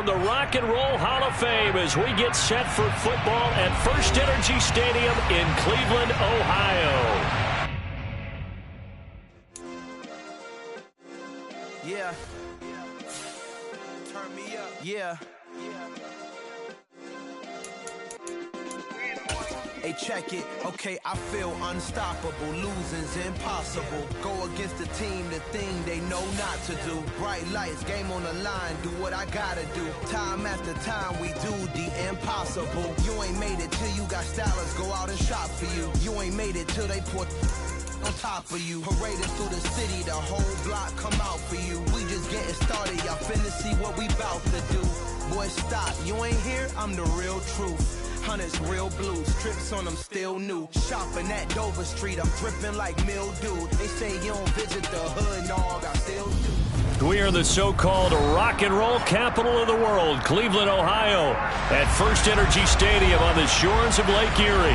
from the Rock and Roll Hall of Fame as we get set for football at First Energy Stadium in Cleveland, Ohio. Yeah. Turn me up. Yeah. Hey, check it. Okay, I feel unstoppable. Losing's impossible. Go against the team, the thing they know not to do. Bright lights, game on the line. Do what I gotta do. Time after time, we do the impossible. You ain't made it till you got stylers go out and shop for you. You ain't made it till they put on top of you. Parading through the city, the whole block come out for you. We just getting started, y'all finna see what we bout to do. Boy, stop, you ain't here, I'm the real truth. Hunters, real blue, strips on them still new. Shopping at Dover Street, I'm dripping like mildew. They say you don't visit the hood, dog, I still do. We are the so-called rock and roll capital of the world, Cleveland, Ohio, at First Energy Stadium on the shores of Lake Erie.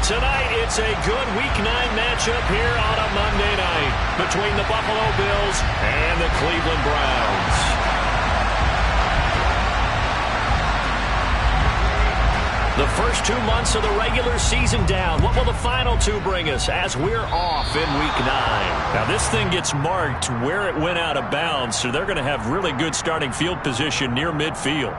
Tonight, it's a good Week 9 matchup here on a Monday night between the Buffalo Bills and the Cleveland Browns. The first 2 months of the regular season down. What will the final two bring us as we're off in Week 9? Now, this thing gets marked where it went out of bounds, so they're going to have really good starting field position near midfield.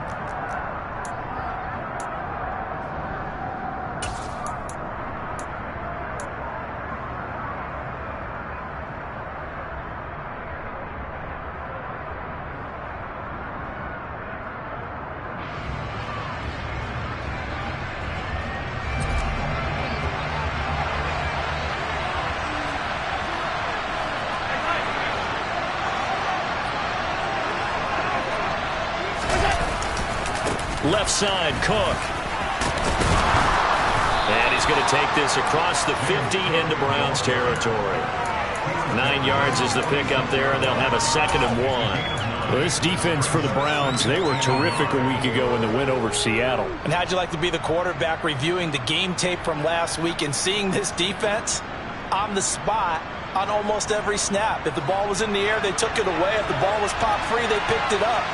Left side, Cook. And he's going to take this across the 50 into Browns territory. 9 yards is the pickup there, and they'll have a 2nd and 1. Well, this defense for the Browns, they were terrific a week ago in the win over Seattle. And how'd you like to be the quarterback reviewing the game tape from last week and seeing this defense on the spot on almost every snap? If the ball was in the air, they took it away. If the ball was pop free, they picked it up.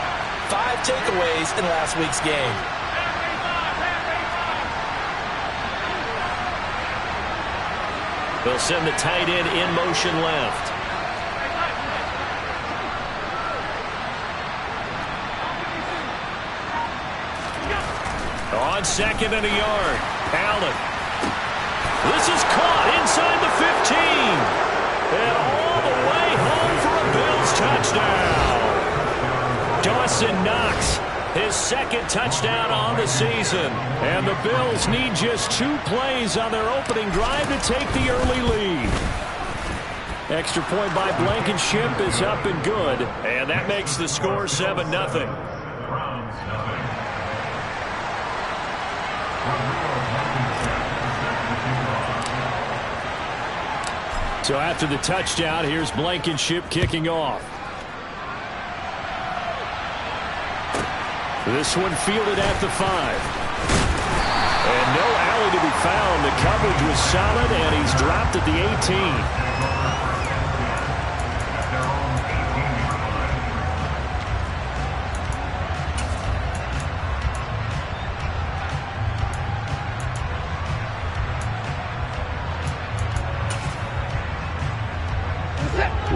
5 takeaways in last week's game. They'll send the tight end in motion left. On 2nd and a yard, Allen. This is caught inside the 15. And all the way home for a Bills touchdown. Dawson Knox, his 2nd touchdown on the season. And the Bills need just 2 plays on their opening drive to take the early lead. Extra point by Blankenship is up and good. And that makes the score 7-0. So after the touchdown, here's Blankenship kicking off. This one fielded at the 5. And no alley to be found. The coverage was solid, and he's dropped at the 18.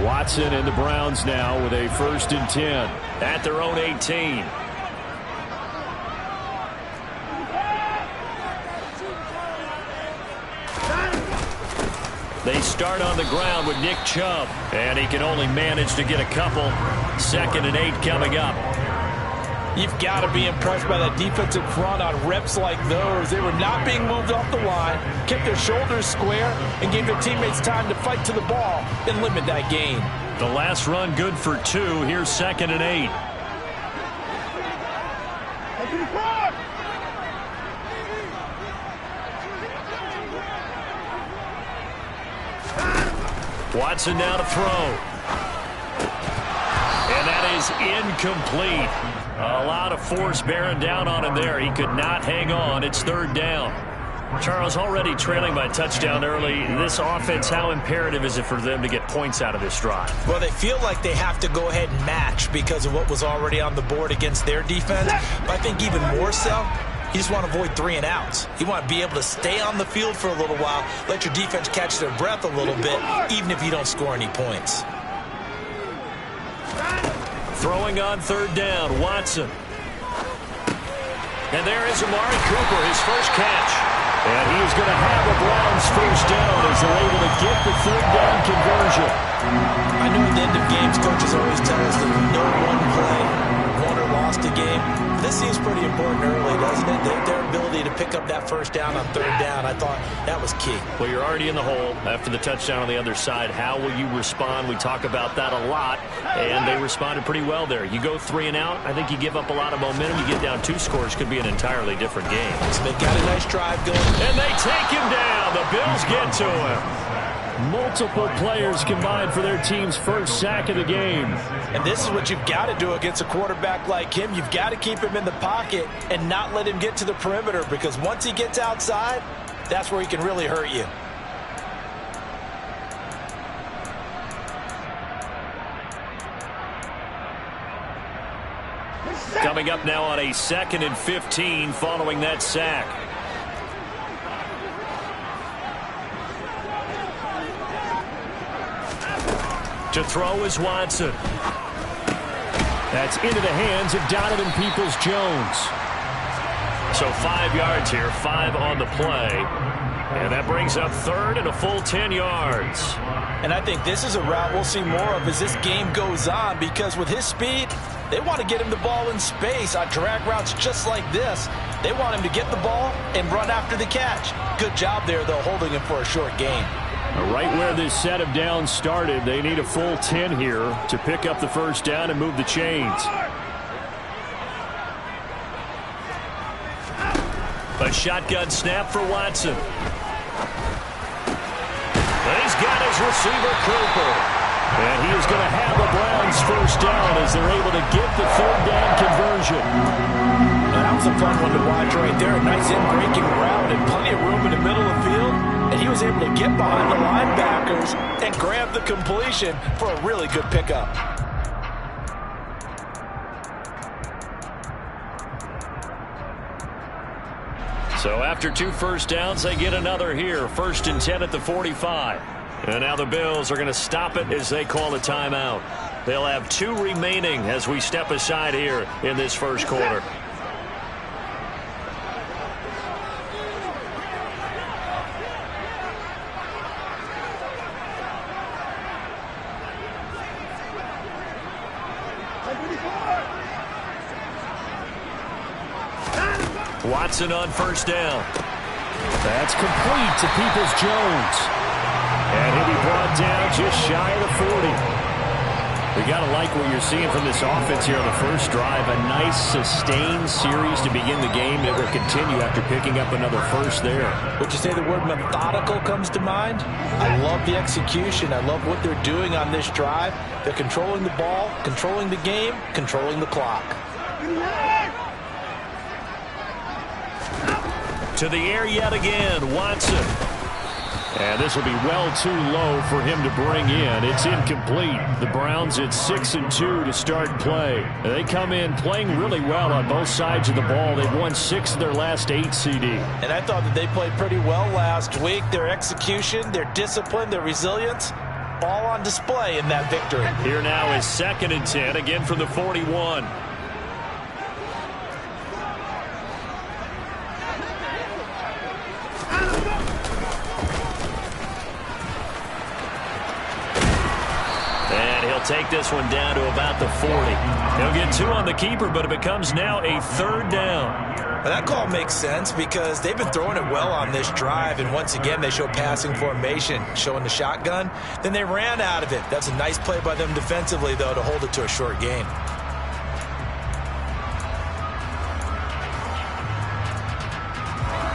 Watson and the Browns now with a 1st and 10 at their own 18. They start on the ground with Nick Chubb, and he can only manage to get a couple. 2nd and 8 coming up. You've got to be impressed by that defensive front on reps like those. They were not being moved off the line, kept their shoulders square, and gave their teammates time to fight to the ball and limit that gain. The last run good for 2. Here's 2nd and 8. Watson now to throw. And that is incomplete. A lot of force bearing down on him there. He could not hang on. It's 3rd down. Charles, already trailing by touchdown early. This offense, how imperative is it for them to get points out of this drive? Well, they feel like they have to go ahead and match because of what was already on the board against their defense. But I think even more so, you just want to avoid 3 and outs. You want to be able to stay on the field for a little while, let your defense catch their breath a little bit, even if you don't score any points. Throwing on 3rd down, Watson. And there is Amari Cooper, his first catch. And he is going to have a Browns first down as they're able to get the 3rd down conversion. I know at the end of games, coaches always tell us that no one play won or lost a game. This seems pretty important early, doesn't it? Their ability to pick up that first down on 3rd down, I thought that was key. Well, you're already in the hole after the touchdown on the other side. How will you respond? We talk about that a lot, and they responded pretty well there. You go 3 and out, I think you give up a lot of momentum. You get down 2 scores, could be an entirely different game. So they've got a nice drive going. And they take him down. The Bills get to him. Multiple players combined for their team's first sack of the game. And this is what you've got to do against a quarterback like him. You've got to keep him in the pocket and not let him get to the perimeter, because once he gets outside, that's where he can really hurt you. Coming up now on a 2nd and 15 following that sack. To throw is Watson. That's into the hands of Donovan Peoples-Jones. So 5 yards here, 5 on the play. And that brings up 3rd and a full 10 yards. And I think this is a route we'll see more of as this game goes on, because with his speed, they want to get him the ball in space on drag routes just like this. They want him to get the ball and run after the catch. Good job there, though, holding him for a short gain. Right where this set of downs started, they need a full 10 here to pick up the first down and move the chains. A shotgun snap for Watson. He's got his receiver, Cooper. And he is going to have the Browns first down as they're able to get the 3rd down conversion. That was a fun one to watch right there. A nice in-breaking route and plenty of room in the middle of the field. And he was able to get behind the linebackers and grab the completion for a really good pickup. So after 2 first downs, they get another here. 1st and 10 at the 45. And now the Bills are going to stop it as they call a timeout. They'll have 2 remaining as we step aside here in this first quarter. Watson on first down. That's complete to Peoples-Jones. And he'll be brought down just shy of the 40. We got to like what you're seeing from this offense here on the first drive. A nice sustained series to begin the game that will continue after picking up another first there. Would you say the word methodical comes to mind? I love the execution. I love what they're doing on this drive. They're controlling the ball, controlling the game, controlling the clock. To the air yet again, Watson. And this will be well too low for him to bring in. It's incomplete. The Browns at 6-2 to start play. They come in playing really well on both sides of the ball. They've won 6 of their last 8 CD. And I thought that they played pretty well last week. Their execution, their discipline, their resilience, all on display in that victory. Here now is 2nd and 10, again from the 41. Take this one down to about the 40. He'll get 2 on the keeper, but it becomes now a 3rd down. Well, that call makes sense because they've been throwing it well on this drive, and once again they show passing formation, showing the shotgun. Then they ran out of it. That's a nice play by them defensively, though, to hold it to a short gain.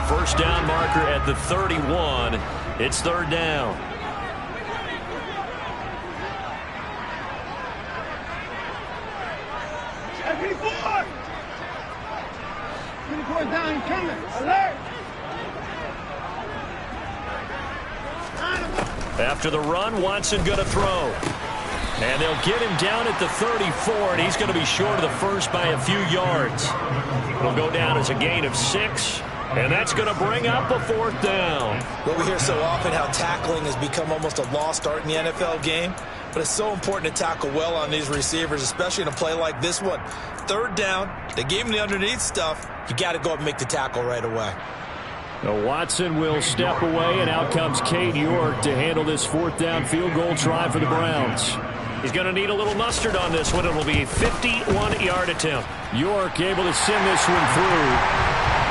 First down marker at the 31. It's 3rd down. After the run, Watson going to throw. And they'll get him down at the 34, and he's going to be short of the first by a few yards. It'll go down as a gain of 6, and that's going to bring up a 4th down. Well, we hear so often how tackling has become almost a lost art in the NFL game, but it's so important to tackle well on these receivers, especially in a play like this one. 3rd down, they gave him the underneath stuff. You got to go up and make the tackle right away. Now Watson will step away, and out comes Cade York to handle this 4th down field goal try for the Browns. He's going to need a little mustard on this one. It'll be a 51-yard attempt. York able to send this one through.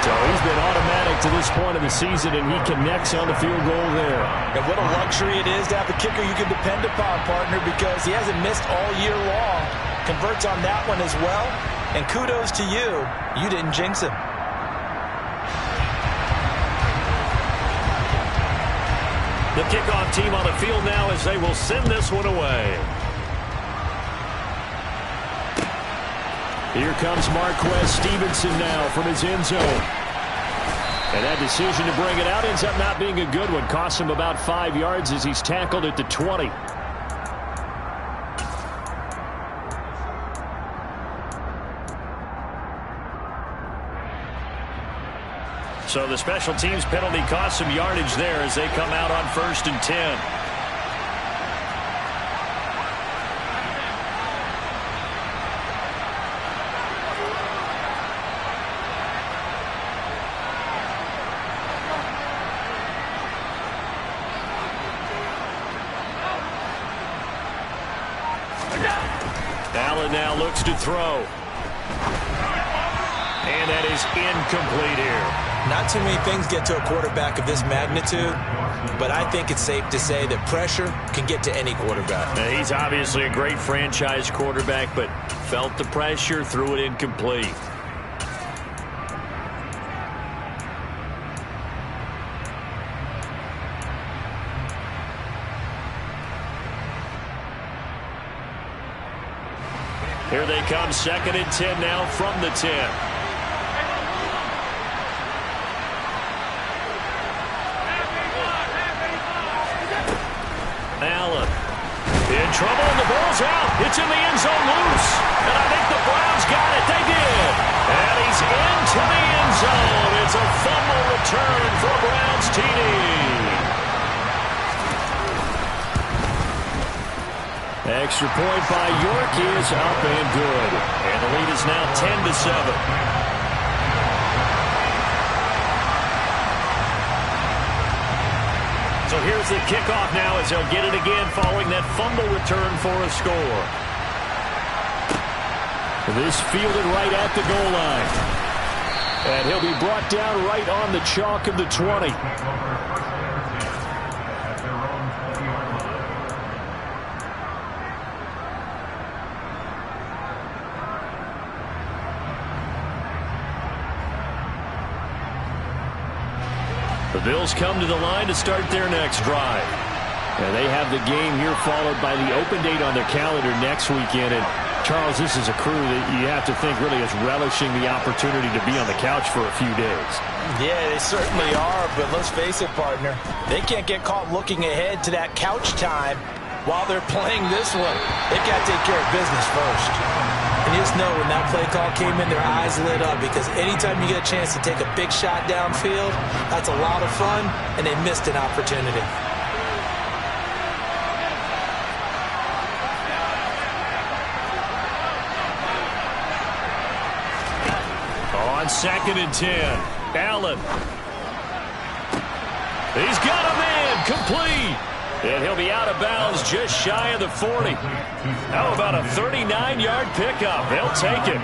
So he's been automatic to this point of the season, and he connects on the field goal there. And what a luxury it is to have a kicker you can depend upon, partner, because he hasn't missed all year long. Converts on that one as well. And kudos to you. You didn't jinx him. The kickoff team on the field now as they will send this one away. Here comes Marquez Stevenson now from his end zone. And that decision to bring it out ends up not being a good one. Costs him about 5 yards as he's tackled at the 20. So the special teams penalty costs some yardage there as they come out on 1st and 10. Allen now looks to throw. And that is incomplete here. Not too many things get to a quarterback of this magnitude, but I think it's safe to say that pressure can get to any quarterback. Now, he's obviously a great franchise quarterback, but felt the pressure, threw it incomplete. Here they come, 2nd and 10 now from the 10. Allen in trouble, and the ball's out. It's in the end zone loose. And I think the Browns got it. They did. And he's into the end zone. It's a fumble return for a Browns TD. Extra point by York is up and good. And the lead is now 10-7. So here's the kickoff now as they'll get it again following that fumble return for a score. This fielded right at the goal line. And he'll be brought down right on the chalk of the 20. The Bills come to the line to start their next drive. And they have the game here followed by the open date on their calendar next weekend. And Charles, this is a crew that you have to think really is relishing the opportunity to be on the couch for a few days. Yeah, they certainly are, but let's face it, partner. They can't get caught looking ahead to that couch time while they're playing this one. They've got to take care of business first. And you just know when that play call came in, their eyes lit up, because anytime you get a chance to take a big shot downfield, that's a lot of fun, and they missed an opportunity. On 2nd and 10, Allen. He's got a man, complete. And he'll be out of bounds just shy of the 40. How about a 39-yard pickup? They'll take it.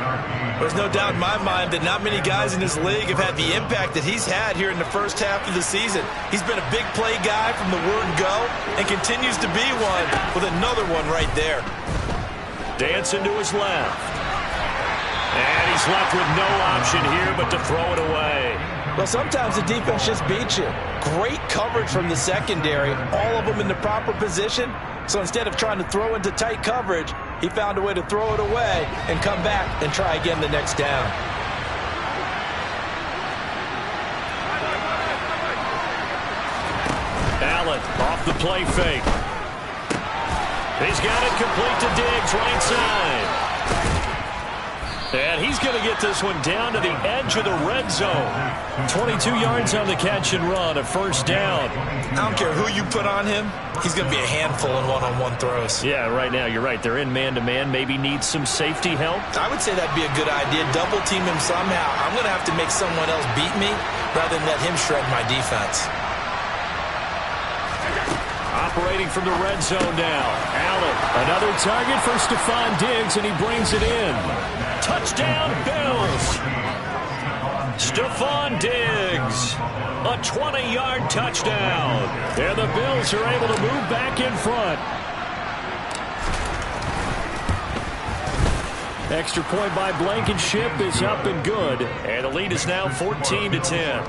There's no doubt in my mind that not many guys in this league have had the impact that he's had here in the first half of the season. He's been a big play guy from the word go and continues to be one with another one right there. Dancing to his left. And he's left with no option here but to throw it away. Well, sometimes the defense just beats you. Great coverage from the secondary, all of them in the proper position. So instead of trying to throw into tight coverage, he found a way to throw it away and come back and try again the next down. Allen off the play fake. He's got it complete to Diggs, right side. And he's going to get this one down to the edge of the red zone. 22 yards on the catch and run, a first down. I don't care who you put on him. He's going to be a handful in one-on-one throws. Yeah, right now, you're right. They're in man-to-man. Maybe needs some safety help. I would say that'd be a good idea. Double team him somehow. I'm going to have to make someone else beat me rather than let him shred my defense. Operating from the red zone now. Allen, another target for Stephon Diggs, and he brings it in. Touchdown, Bills. Stephon Diggs. A 20-yard touchdown. And the Bills are able to move back in front. Extra point by Blankenship is up and good. And the lead is now 14-10.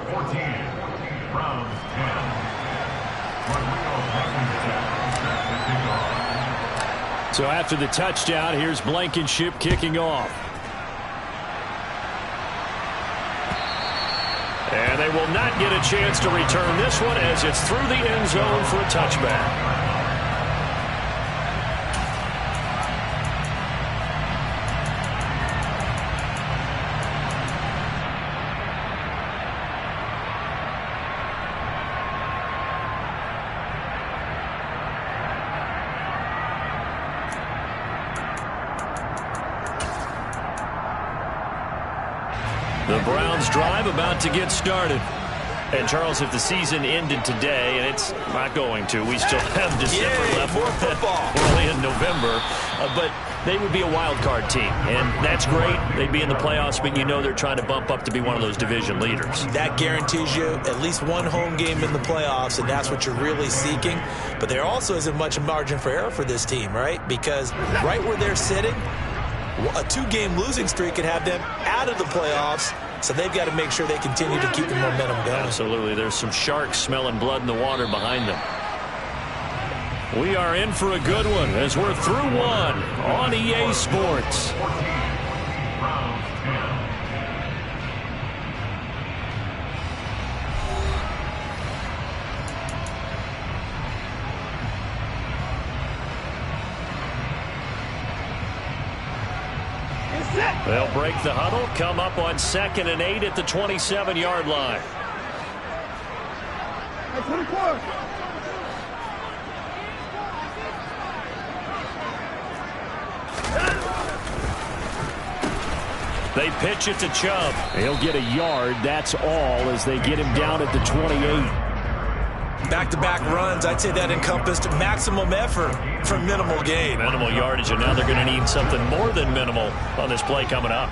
So after the touchdown, here's Blankenship kicking off. And they will not get a chance to return this one as it's through the end zone for a touchback. The Browns drive about to get started. And, Charles, if the season ended today, and it's not going to, we still have December left. More football. We're only in November. But they would be a wild card team, and that's great. They'd be in the playoffs, but you know they're trying to bump up to be one of those division leaders. That guarantees you at least one home game in the playoffs, and that's what you're really seeking. But there also isn't much margin for error for this team, right? Because right where they're sitting, a two-game losing streak could have them out of the playoffs, so they've got to make sure they continue to keep the momentum going. Absolutely. There's some sharks smelling blood in the water behind them. We are in for a good one as we're through one on EA Sports. They'll break the huddle, come up on 2nd and 8 at the 27-yard line. They pitch it to Chubb. He'll get a yard, that's all, as they get him down at the 28. Back-to-back runs, I'd say that encompassed maximum effort for minimal gain. Minimal yardage, and now they're going to need something more than minimal on this play coming up.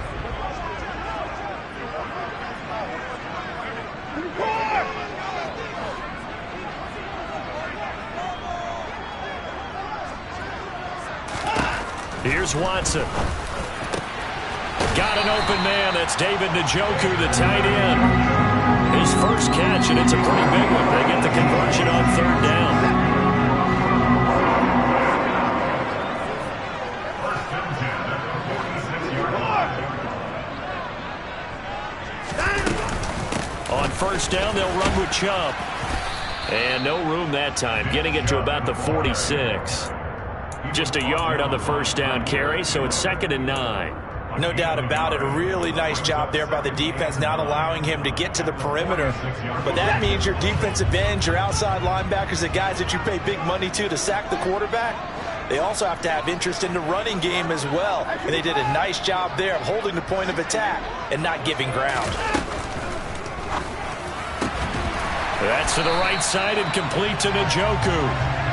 Here's Watson. Got an open man. That's David Njoku, the tight end. His first catch, and it's a pretty big one. They get the conversion on 3rd down. On 1st down, they'll run with Chubb. And no room that time, getting it to about the 46. Just a yard on the 1st down carry, so it's 2nd and 9. No doubt about it. A really nice job there by the defense, not allowing him to get to the perimeter. But that means your defensive ends, your outside linebackers, the guys that you pay big money to sack the quarterback, they also have to have interest in the running game as well. And they did a nice job there of holding the point of attack and not giving ground. That's to the right side and complete to Njoku.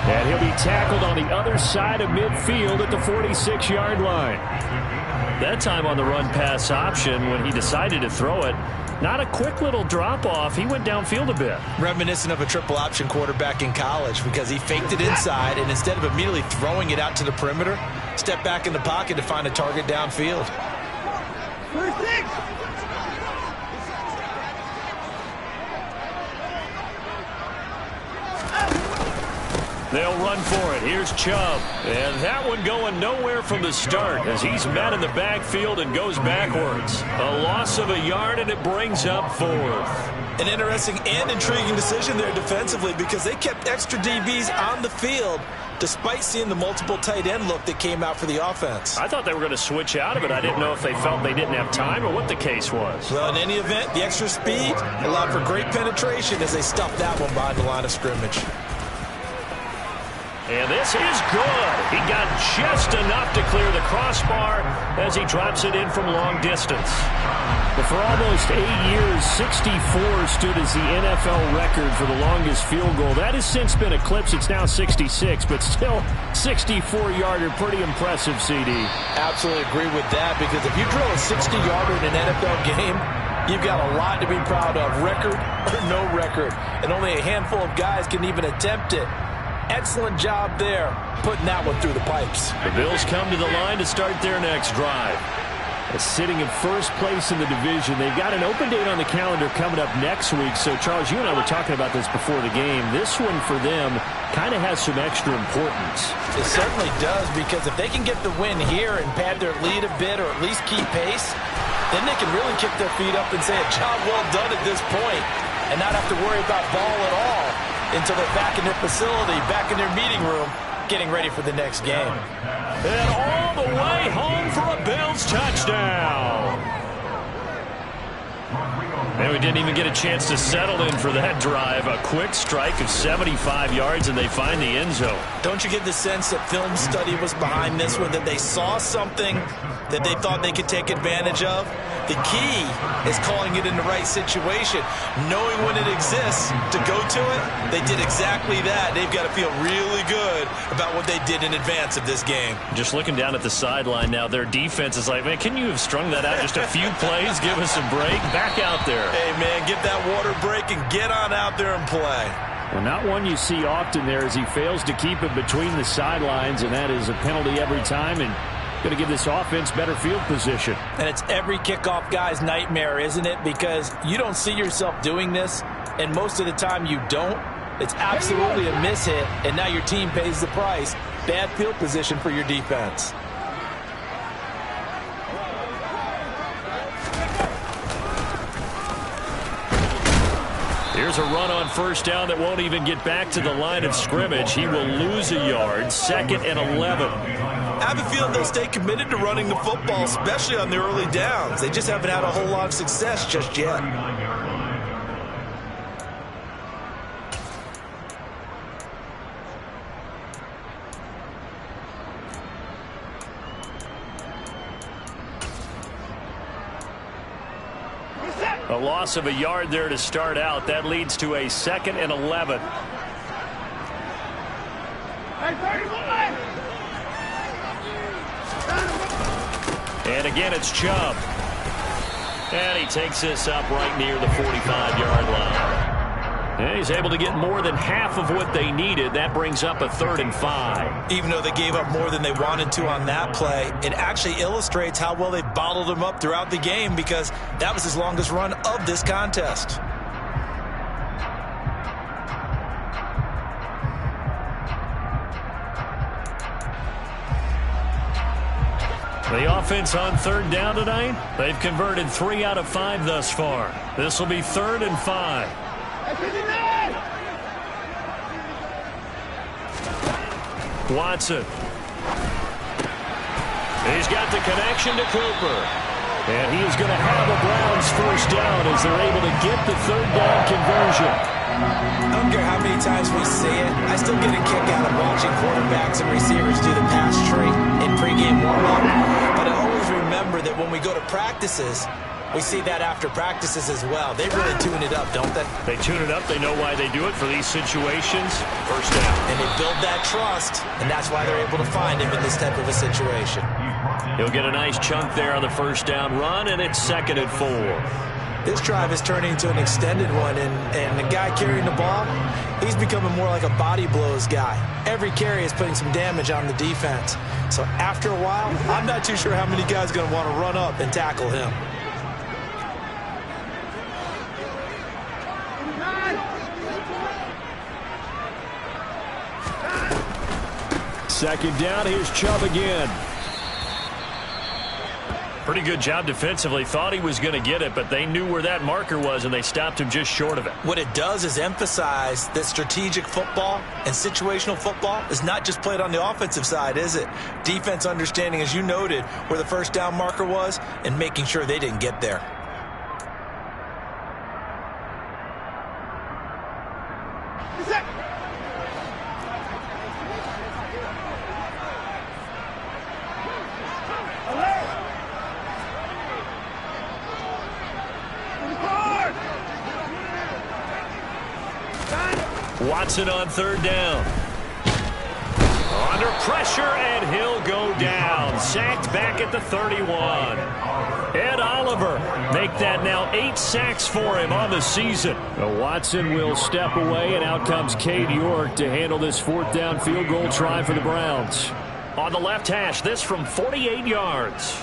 And he'll be tackled on the other side of midfield at the 46-yard line. That time on the run-pass option when he decided to throw it. Not a quick little drop-off. He went downfield a bit. Reminiscent of a triple-option quarterback in college because he faked it inside, and instead of immediately throwing it out to the perimeter, stepped back in the pocket to find a target downfield. They'll run for it. Here's Chubb. And that one going nowhere from the start as he's met in the backfield and goes backwards. A loss of a yard, and it brings up fourth. An interesting and intriguing decision there defensively because they kept extra DBs on the field despite seeing the multiple tight end look that came out for the offense. I thought they were going to switch out of it. I didn't know if they felt they didn't have time or what the case was. Well, in any event, the extra speed allowed for great penetration as they stuffed that one behind the line of scrimmage. And this is good. He got just enough to clear the crossbar as he drops it in from long distance. But for almost 8 years, 64 stood as the NFL record for the longest field goal. That has since been eclipsed. It's now 66, but still 64-yarder. Pretty impressive, CD. Absolutely agree with that because if you drill a 60-yarder in an NFL game, you've got a lot to be proud of, record or no record. And only a handful of guys can even attempt it. Excellent job there, putting that one through the pipes. The Bills come to the line to start their next drive. Sitting in first place in the division. They've got an open date on the calendar coming up next week. So, Charles, you and I were talking about this before the game. This one for them kind of has some extra importance. It certainly does because if they can get the win here and pad their lead a bit or at least keep pace, then they can really kick their feet up and say a job well done at this point and not have to worry about ball at all until they're back in their facility, back in their meeting room, getting ready for the next game. And all the way home for a Bills touchdown. And we didn't even get a chance to settle in for that drive. A quick strike of 75 yards, and they find the end zone. Don't you get the sense that film study was behind this one, that they saw something that they thought they could take advantage of? The key is calling it in the right situation, knowing when it exists to go to it. They did exactly that. They've got to feel really good about what they did in advance of this game. Just looking down at the sideline now, their defense is like, man, can you have strung that out just a few plays? Give us a break. Back out there. Hey, man, get that water break and get on out there and play. Well, not one you see often there as he fails to keep it between the sidelines, and that is a penalty every time, and going to give this offense better field position. And it's every kickoff guy's nightmare, isn't it? Because you don't see yourself doing this, and most of the time you don't. It's absolutely a mishit, and now your team pays the price. Bad field position for your defense. Here's a run on first down that won't even get back to the line of scrimmage. He will lose a yard, 2nd and 11. I have a feeling they'll stay committed to running the football, especially on the early downs. They just haven't had a whole lot of success just yet. A loss of a yard there to start out. That leads to a 2nd and 11. And again, it's Chubb. And he takes this up right near the 45-yard line. And he's able to get more than half of what they needed. That brings up a 3rd and 5. Even though they gave up more than they wanted to on that play, it actually illustrates how well they bottled them up throughout the game because that was his longest run of this contest. The offense on 3rd down tonight, they've converted 3 out of 5 thus far. This will be 3rd and 5. Watson. He's got the connection to Cooper. And he is going to have a Browns first down as they're able to get the 3rd down conversion. I don't care how many times we see it. I still get a kick out of watching quarterbacks and receivers do the pass tree in pregame warm-up. But I always remember that when we go to practices, we see that after practices as well. They really tune it up, don't they? They tune it up. They know why they do it for these situations. First down. And they build that trust, and that's why they're able to find him in this type of a situation. He'll get a nice chunk there on the first down run, and it's 2nd and 4. This drive is turning into an extended one, and the guy carrying the ball, he's becoming more like a body blows guy. Every carry is putting some damage on the defense. So after a while, I'm not too sure how many guys are going to want to run up and tackle him. Second down, here's Chubb again. Pretty good job defensively. Thought he was going to get it, but they knew where that marker was, and they stopped him just short of it. What it does is emphasize that strategic football and situational football is not just played on the offensive side, is it? Defense understanding, as you noted, where the first down marker was and making sure they didn't get there. Watson on third down. Under pressure, and he'll go down. Sacked back at the 31. Ed Oliver make that now 8 sacks for him on the season. Watson will step away, and out comes Cade York to handle this fourth down field goal try for the Browns. On the left hash, this from 48 yards.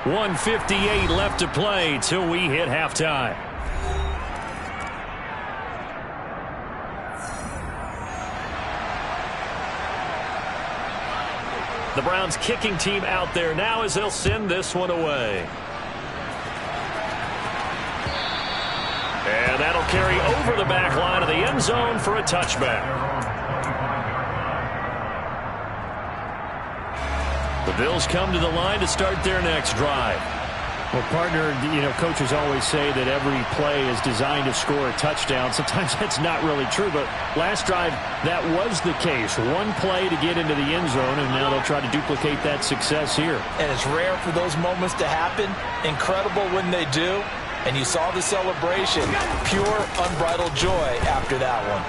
.158 left to play till we hit halftime. The Browns kicking team out there now as they'll send this one away. And that'll carry over the back line of the end zone for a touchback. The Bills come to the line to start their next drive. Well, partner, coaches always say that every play is designed to score a touchdown. Sometimes that's not really true, but last drive, that was the case. One play to get into the end zone, and now they'll try to duplicate that success here. And it's rare for those moments to happen. Incredible when they do. And you saw the celebration. Pure, unbridled joy after that one.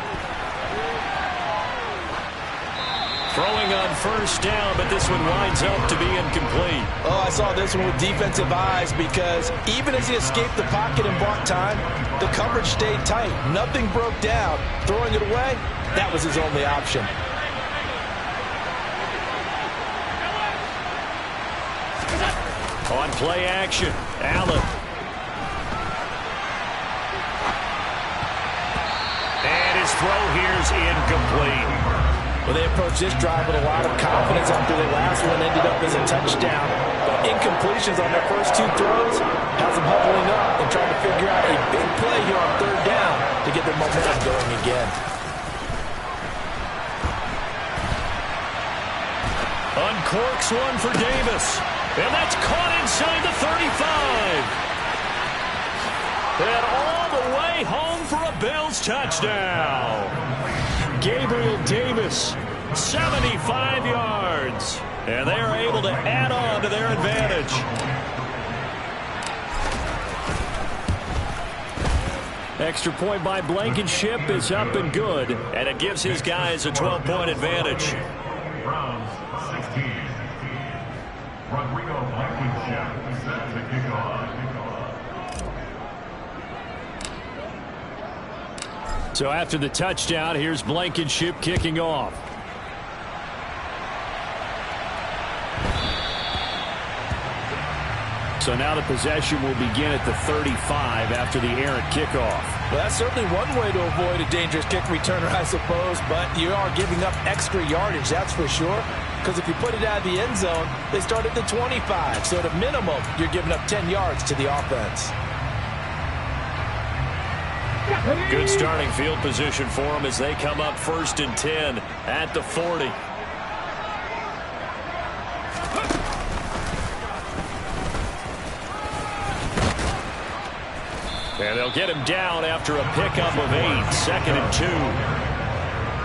Throwing on first down, but this one winds up to be incomplete. Oh, I saw this one with defensive eyes because even as he escaped the pocket and bought time, the coverage stayed tight. Nothing broke down. Throwing it away, that was his only option. On play action, Allen. And his throw here's incomplete. Well, they approached this drive with a lot of confidence after the last one ended up as a touchdown. But incompletions on their first 2 throws has them huddling up and trying to figure out a big play here on third down to get their momentum going again. Uncorks one for Davis. And that's caught inside the 35. And all the way home for a Bills touchdown. Gabriel Davis, 75 yards. And they are able to add on to their advantage. Extra point by Blankenship is up and good. And it gives his guys a 12-point advantage. Browns 16. Rodrigo Blankenship set to kick off. So after the touchdown, here's Blankenship kicking off. So now the possession will begin at the 35 after the errant kickoff. Well, that's certainly one way to avoid a dangerous kick returner, I suppose, but you are giving up extra yardage, that's for sure. Because if you put it out of the end zone, they start at the 25. So at a minimum, you're giving up 10 yards to the offense. Good starting field position for them as they come up 1st and 10 at the 40. And they'll get him down after a pickup of 8, 2nd and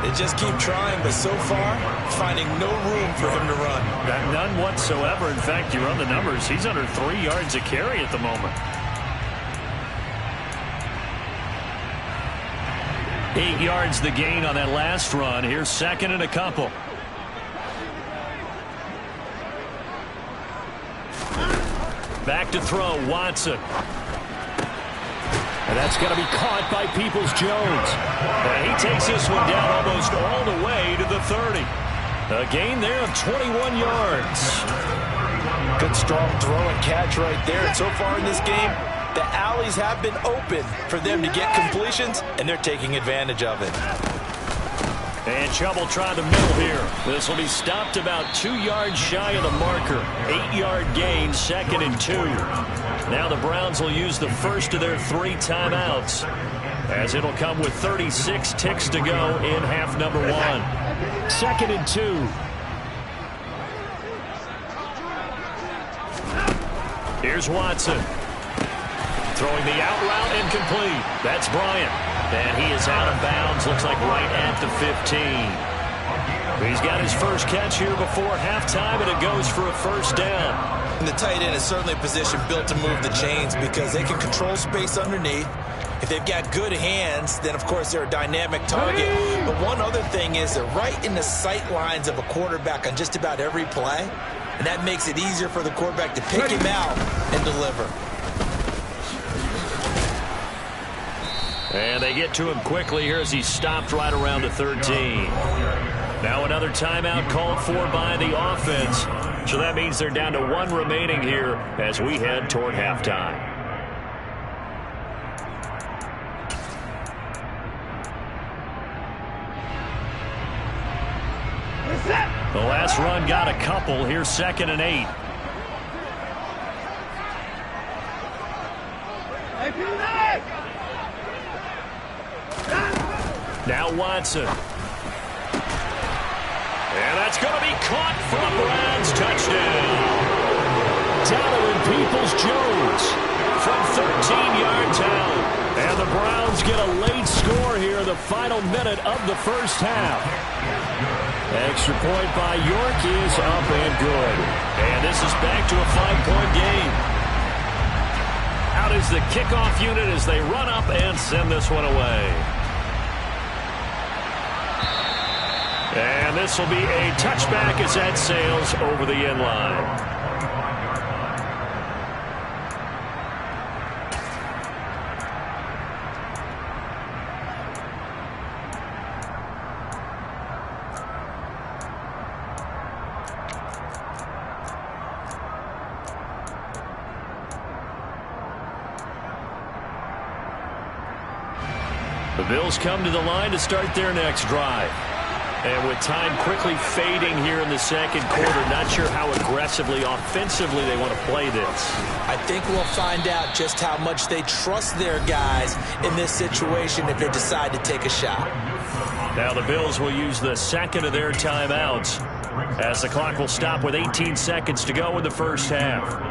2. They just keep trying, but so far, finding no room for him to run. None whatsoever. In fact, you run the numbers. He's under 3 yards a carry at the moment. 8 yards the gain on that last run. Here's 2nd and a couple. Back to throw, Watson. And that's going to be caught by Peoples-Jones. And he takes this one down almost all the way to the 30. A gain there of 21 yards. Good strong throw and catch right there. And so far in this game, The alleys have been open for them to get completions, and they're taking advantage of it. And trouble trying the middle here. This will be stopped about 2 yards shy of the marker. 8-yard gain, 2nd and 2. Now the Browns will use the first of their 3 timeouts, as it'll come with 36 ticks to go in half number 1. 2nd and 2. Here's Watson. Throwing the out route incomplete. That's Bryant. And he is out of bounds. Looks like right at the 15. He's got his first catch here before halftime, and it goes for a first down. And the tight end is certainly a position built to move the chains because they can control space underneath. If they've got good hands, then, of course, they're a dynamic target. But one other thing is they're right in the sight lines of a quarterback on just about every play. And that makes it easier for the quarterback to pick him out and deliver. And they get to him quickly here as he's stopped right around the 13. Now another timeout called for by the offense. So that means they're down to 1 remaining here as we head toward halftime. The last run got a couple. Here's 2nd and 8. Now Watson. And that's going to be caught for a Browns touchdown. Donovan Peoples-Jones from 13-yard town. And the Browns get a late score here, the final minute of the first half. Extra point by York is up and good. And this is back to a 5-point game. Out is the kickoff unit as they run up and send this one away. And this will be a touchback as that sails over the end line. The Bills come to the line to start their next drive. And with time quickly fading here in the second quarter, not sure how aggressively, offensively they want to play this. I think we'll find out just how much they trust their guys in this situation if they decide to take a shot. Now the Bills will use the second of their timeouts as the clock will stop with 18 seconds to go in the first half.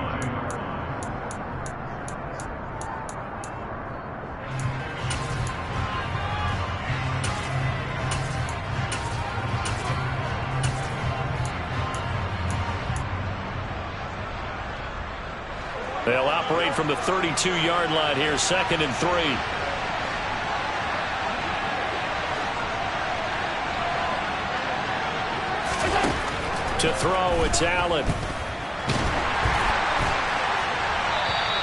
They'll operate from the 32-yard line here, 2nd and 3. To throw, it's Allen.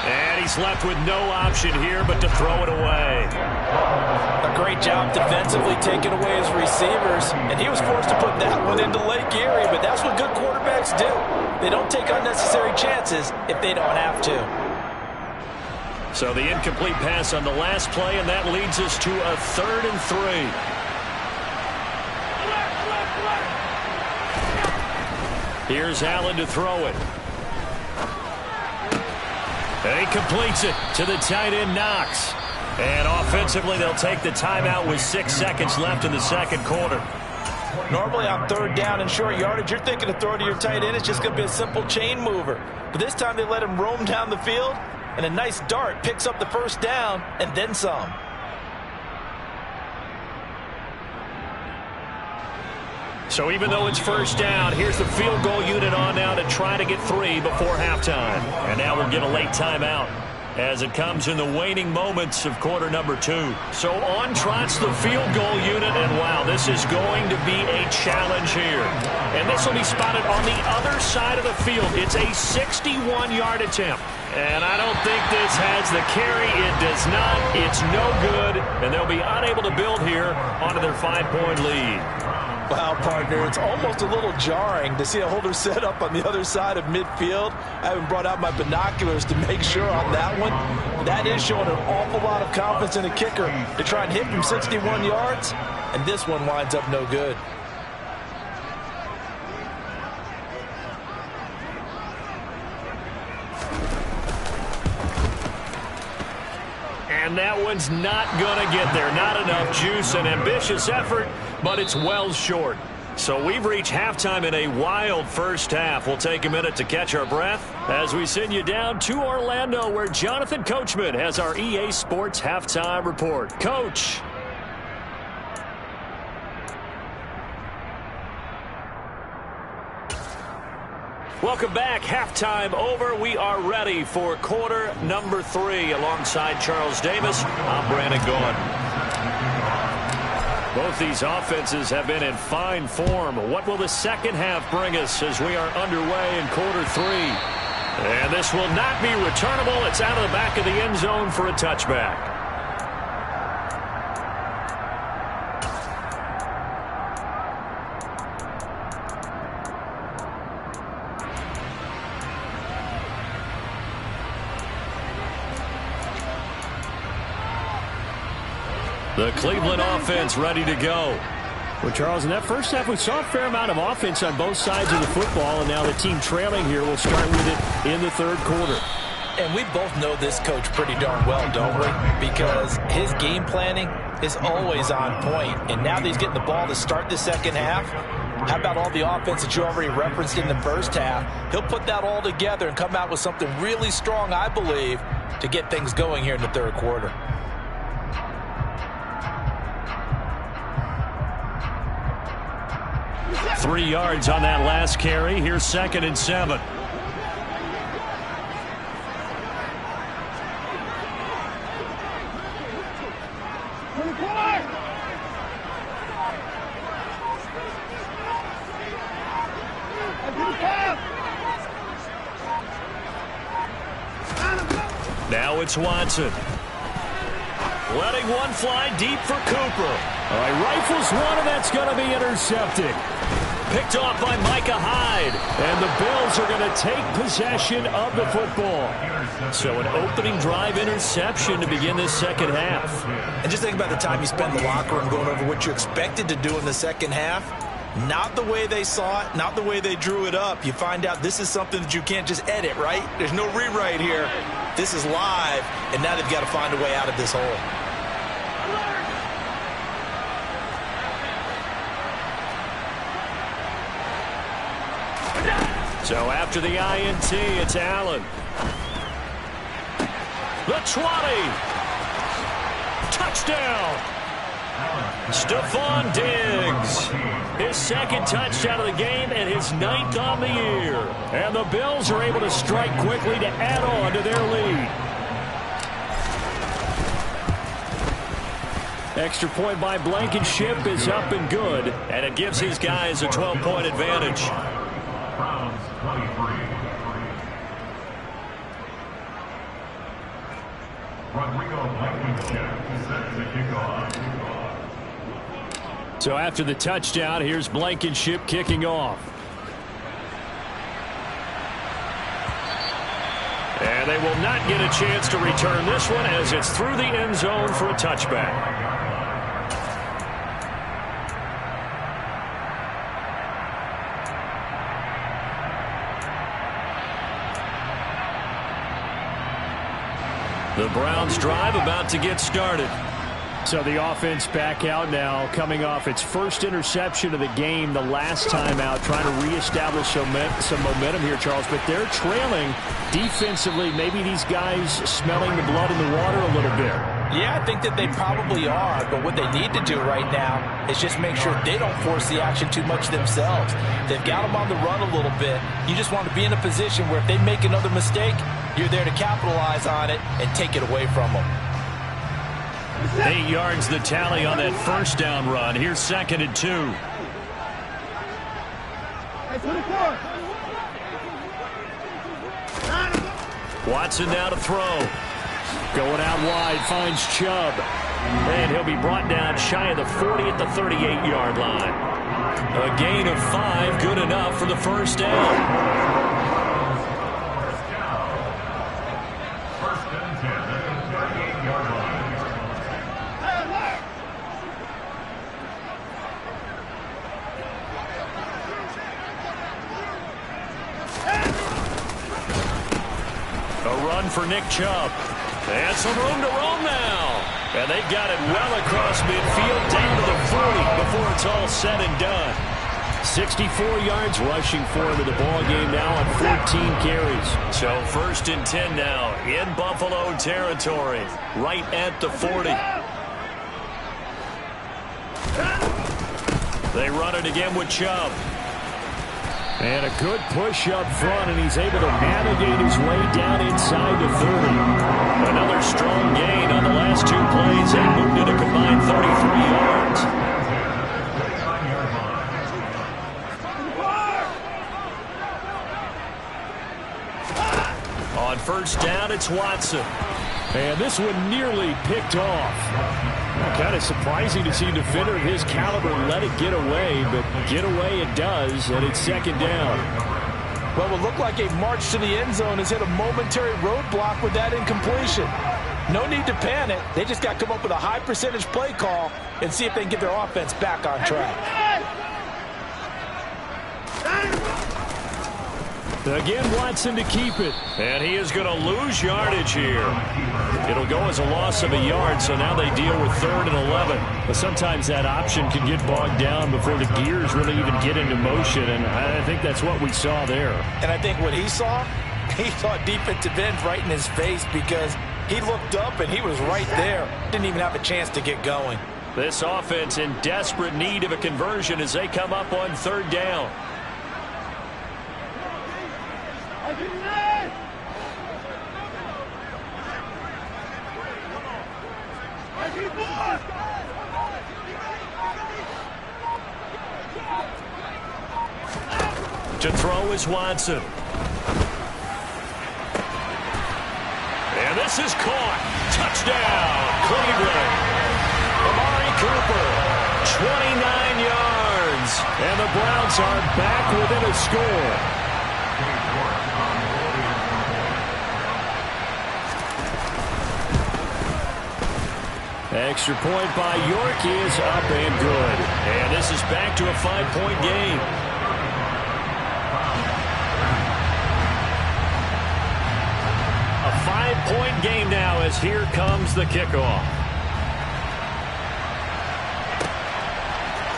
And he's left with no option here but to throw it away. A great job defensively taking away his receivers, and he was forced to put that one into Lake Erie, but that's what good quarterbacks do. They don't take unnecessary chances if they don't have to. So the incomplete pass on the last play, and that leads us to a 3rd and 3. Here's Allen to throw it. And he completes it to the tight end, Knox. And offensively, they'll take the timeout with 6 seconds left in the second quarter. Normally on 3rd down and short yardage, you're thinking to throw to your tight end. It's just going to be a simple chain mover. But this time they let him roam down the field, and a nice dart picks up the first down and then some. So even though it's first down, here's the field goal unit on now to try to get 3 before halftime. And now we'll get a late timeout as it comes in the waning moments of quarter number 2. So on trots the field goal unit, and wow, this is going to be a challenge here. And this will be spotted on the other side of the field. It's a 61-yard attempt. And I don't think this has the carry. It does not. It's no good. And they'll be unable to build here onto their 5-point lead. Wow, partner, it's almost a little jarring to see a holder set up on the other side of midfield. I haven't brought out my binoculars to make sure on that one. That is showing an awful lot of confidence in a kicker to try and hit from 61 yards, and this one winds up no good. And that one's not going to get there. Not enough juice. An ambitious effort, but it's well short. So we've reached halftime in a wild first half. We'll take a minute to catch our breath as we send you down to Orlando, where Jonathan Coachman has our EA Sports Halftime Report. Coach. Welcome back. Halftime over. We are ready for quarter number 3. Alongside Charles Davis, I'm Brandon Gaughan. Both these offenses have been in fine form. What will the second half bring us as we are underway in quarter 3? And this will not be returnable. It's out of the back of the end zone for a touchback. The Cleveland offense ready to go. Well, Charles, in that first half, we saw a fair amount of offense on both sides of the football, and now the team trailing here will start with it in the third quarter. And we both know this coach pretty darn well, don't we? Because his game planning is always on point. And now that he's getting the ball to start the second half, how about all the offense that you already referenced in the first half? He'll put that all together and come out with something really strong, I believe, to get things going here in the third quarter. Three yards on that last carry. Here's 2nd and 7. Now it's Watson. Letting one fly deep for Cooper. All right, rifles one, and that's going to be intercepted. Picked off by Micah Hyde. And the Bills are going to take possession of the football. So an opening drive interception to begin this second half. And just think about the time you spent in the locker room going over what you expected to do in the second half. Not the way they saw it, not the way they drew it up. You find out this is something that you can't just edit, right? There's no rewrite here. This is live, and now they've got to find a way out of this hole. So after the INT, it's Allen. The 20. Touchdown. Stephon Diggs. His second touchdown of the game and his 9th on the year. And the Bills are able to strike quickly to add on to their lead. Extra point by Blankenship is up and good. And it gives his guys a 12-point advantage. Browns 23. Rodrigo Blankenship set to kick off. So after the touchdown, here's Blankenship kicking off. And they will not get a chance to return this one as it's through the end zone for a touchback. The Browns drive about to get started. So the offense back out now, coming off its first interception of the game the last time out, trying to reestablish some momentum here, Charles. But they're trailing defensively. Maybe these guys smelling the blood in the water a little bit. Yeah, I think that they probably are, but what they need to do right now is just make sure they don't force the action too much themselves. They've got them on the run a little bit. You just want to be in a position where if they make another mistake, you're there to capitalize on it and take it away from them. 8 yards the tally on that first down run. Here's 2nd and 2. Watson now to throw. Going out wide, finds Chubb. And he'll be brought down shy of the 40 at the 38-yard line. A gain of 5, good enough for the first down. First and 10 at the 38-yard line. A run for Nick Chubb. And some room to roam now. And they got it well across midfield down to the 40 before it's all said and done. 64 yards rushing for him in the ball game now on 14 carries. So first and 10 now in Buffalo territory, right at the 40. They run it again with Chubb. And a good push up front, and he's able to navigate his way down inside the 30. Another strong gain on the last 2 plays. They moved it a combined 33 yards. On first down, it's Watson. And this one nearly picked off. Kind of surprising to see a defender of his caliber let it get away, but get away it does, and it's second down. Well, it looked like a march to the end zone has hit a momentary roadblock with that incompletion. No need to panic. They just got to come up with a high percentage play call and see if they can get their offense back on track. Again, Watson to keep it. And he is going to lose yardage here. It'll go as a loss of a yard, so now they deal with 3rd and 11. But sometimes that option can get bogged down before the gears really even get into motion, and I think that's what we saw there. And I think what he saw defensive end right in his face because he looked up and he was right there. Didn't even have a chance to get going. This offense in desperate need of a conversion as they come up on 3rd down. To throw is Watson. And this is caught. Touchdown, Cleveland. Amari Cooper, 29 yards. And the Browns are back within a score. Extra point by York is up and good. And this is back to a 5-point game. A 5-point game now as here comes the kickoff.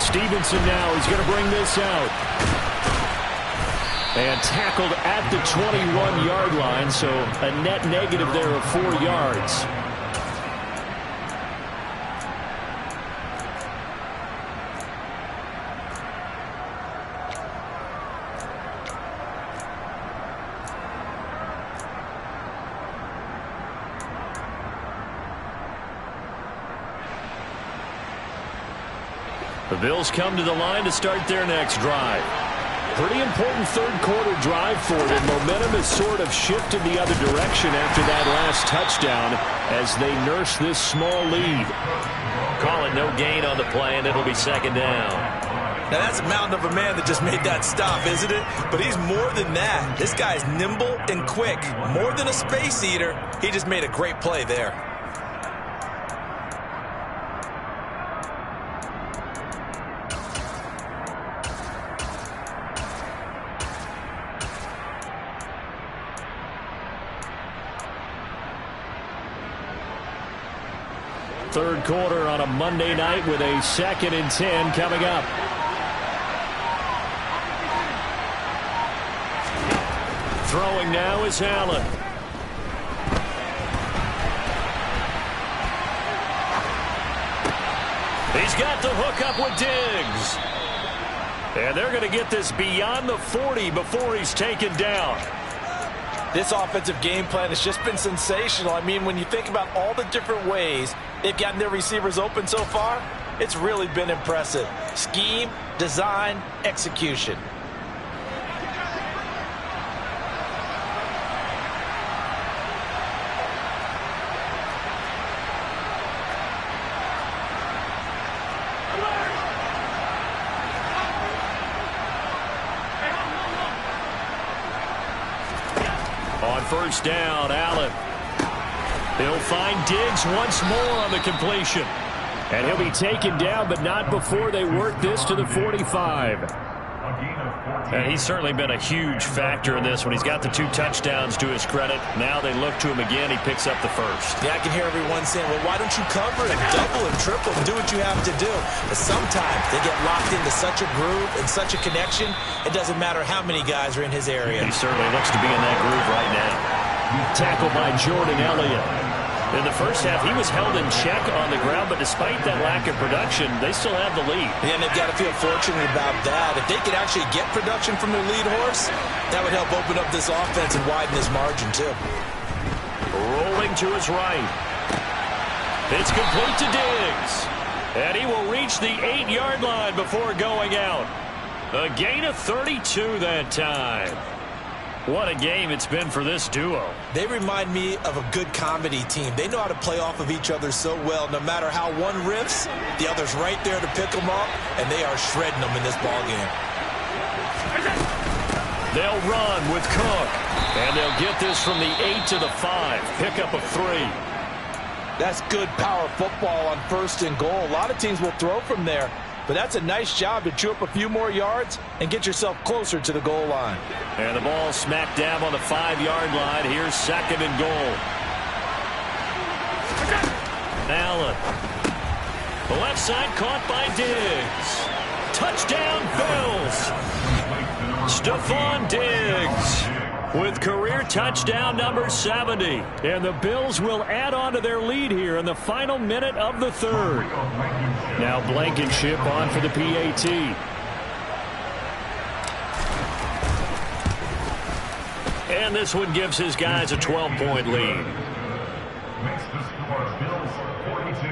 Stevenson now is going to bring this out. And tackled at the 21-yard line, so a net negative there of 4 yards. The Bills come to the line to start their next drive. Pretty important 3rd quarter drive for them. Momentum has sort of shifted the other direction after that last touchdown as they nurse this small lead. Call it no gain on the play, and it'll be 2nd down. Now that's a mountain of a man that just made that stop, isn't it? But he's more than that. This guy's nimble and quick. More than a space eater. He just made a great play there. Third quarter on a Monday night with a 2nd and 10 coming up. Throwing now is Allen. He's got the hook up with Diggs. And they're going to get this beyond the 40 before he's taken down. This offensive game plan has just been sensational. I mean, when you think about all the different ways they've gotten their receivers open so far, it's really been impressive. Scheme, design, execution. On first down, Allen. He'll find Diggs once more on the completion. And he'll be taken down, but not before they work this to the 45. And he's certainly been a huge factor in this when he's got the 2 touchdowns to his credit. Now they look to him again. He picks up the first. Yeah, I can hear everyone saying, well, why don't you cover him, double him, triple him, do what you have to do. But sometimes they get locked into such a groove and such a connection, it doesn't matter how many guys are in his area. He certainly looks to be in that groove right now. Tackled by Jordan Elliott. In the first half, he was held in check on the ground, but despite that lack of production, they still have the lead. Yeah, and they've got to feel fortunate about that. If they could actually get production from their lead horse, that would help open up this offense and widen this margin, too. Rolling to his right. It's complete to Diggs. And he will reach the 8-yard line before going out. A gain of 32 that time. What a game it's been for this duo. They remind me of a good comedy team. They know how to play off of each other so well. No matter how one riffs, the other's right there to pick them up, and they are shredding them in this ballgame. They'll run with Cook, and they'll get this from the 8 to the 5. Pickup of 3. That's good power football on first and goal. A lot of teams will throw from there, but that's a nice job to chew up a few more yards and get yourself closer to the goal line. And the ball smack dab on the 5-yard line. Here's 2nd and goal. Allen. The left side caught by Diggs. Touchdown, Bills. Stephon Diggs with career touchdown number 70. And the Bills will add on to their lead here in the final minute of the 3rd. Now Blankenship on for the PAT. And this one gives his guys a 12-point lead. Makes the score Bills 42,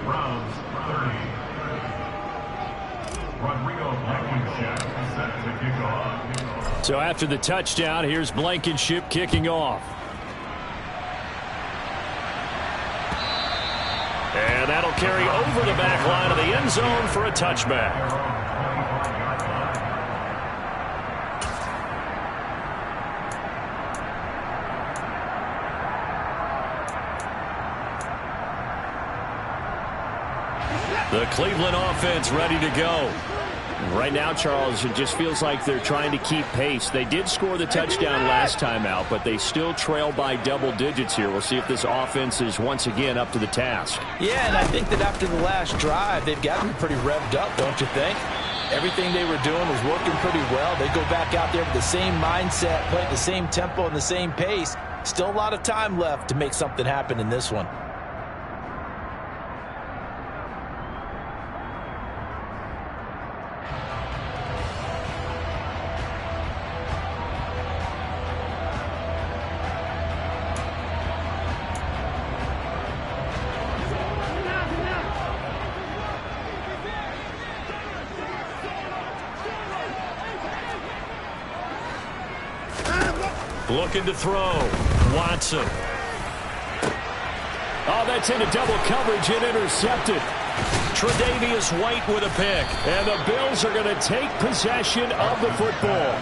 Browns 30. Rodrigo Blankenship set to kick off. So after the touchdown, here's Blankenship kicking off. And that'll carry over the back line of the end zone for a touchback. The Cleveland offense ready to go. Right now, Charles, it just feels like they're trying to keep pace. They did score the touchdown last time out, but they still trail by double digits here. We'll see if this offense is once again up to the task. Yeah, and I think that after the last drive, they've gotten pretty revved up, don't you think? Everything they were doing was working pretty well. They go back out there with the same mindset, play at the same tempo and the same pace. Still a lot of time left to make something happen in this one. Looking to throw. Watson. Oh, that's into double coverage and intercepted. Tre'Davious White with a pick. And the Bills are going to take possession of the football.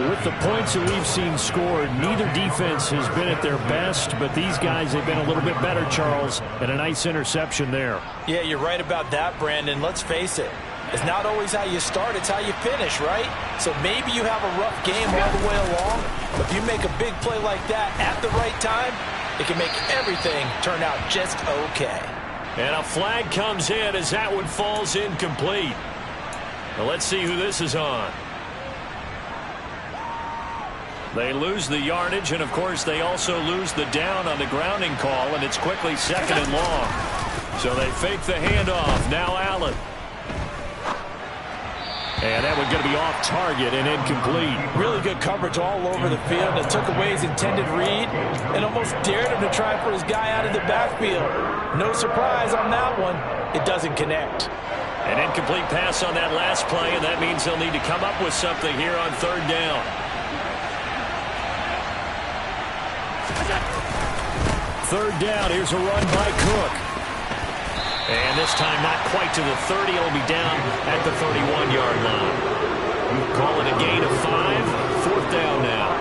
With the points that we've seen scored, neither defense has been at their best, but these guys have been a little bit better, Charles, and a nice interception there. Yeah, you're right about that, Brandon. Let's face it. It's not always how you start, it's how you finish, right? So maybe you have a rough game all the way along, but if you make a big play like that at the right time, it can make everything turn out just okay. And a flag comes in as that one falls incomplete. Now let's see who this is on. They lose the yardage, and of course they also lose the down on the grounding call, and it's quickly 2nd and long. So they fake the handoff. Now Allen. And that one going to be off target and incomplete. Really good coverage all over the field. It took away his intended read and almost dared him to try and put his guy out of the backfield. No surprise on that one. It doesn't connect. An incomplete pass on that last play, and that means they'll need to come up with something here on 3rd down. Third down. Here's a run by Cook. And this time not quite to the 30. It'll be down at the 31-yard line. Call it a gain of 5. 4th down now.